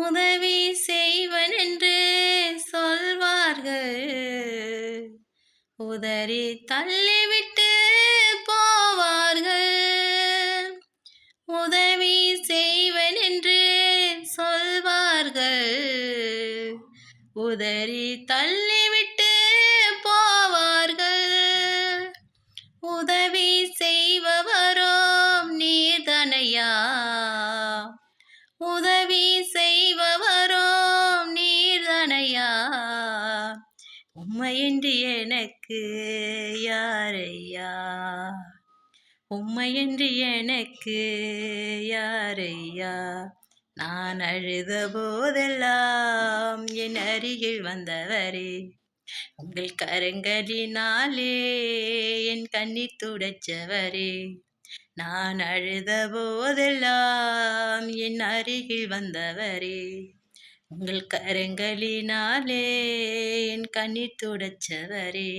உதவி செய்வன் என்று சொல்வார்கள், உதறி தள்ளிவிட்டு போவார்கள். உதவி செய்வன் என்று சொல்வார்கள், உதறி தள்ளிவிட்டு போவார்கள். உதவி செய்பவரோம் நீர்தனையா, உதவி செய்பவரோம் நீர்தனையா. உம்மையின்றி எனக்கு யாரையா, உம்மையின்றி எனக்கு யாரையா. நான் அழுத போதெல்லாம் என் அருகில் வந்தவரே, உங்கள் கரங்களினாலே என் கண்ணீர் துடைச்சவரே. நான் அழுத போதெல்லாம் என் அருகில் வந்தவரே, உங்கள் கரங்களினாலே என் கண்ணீர் துடைச்சவரே.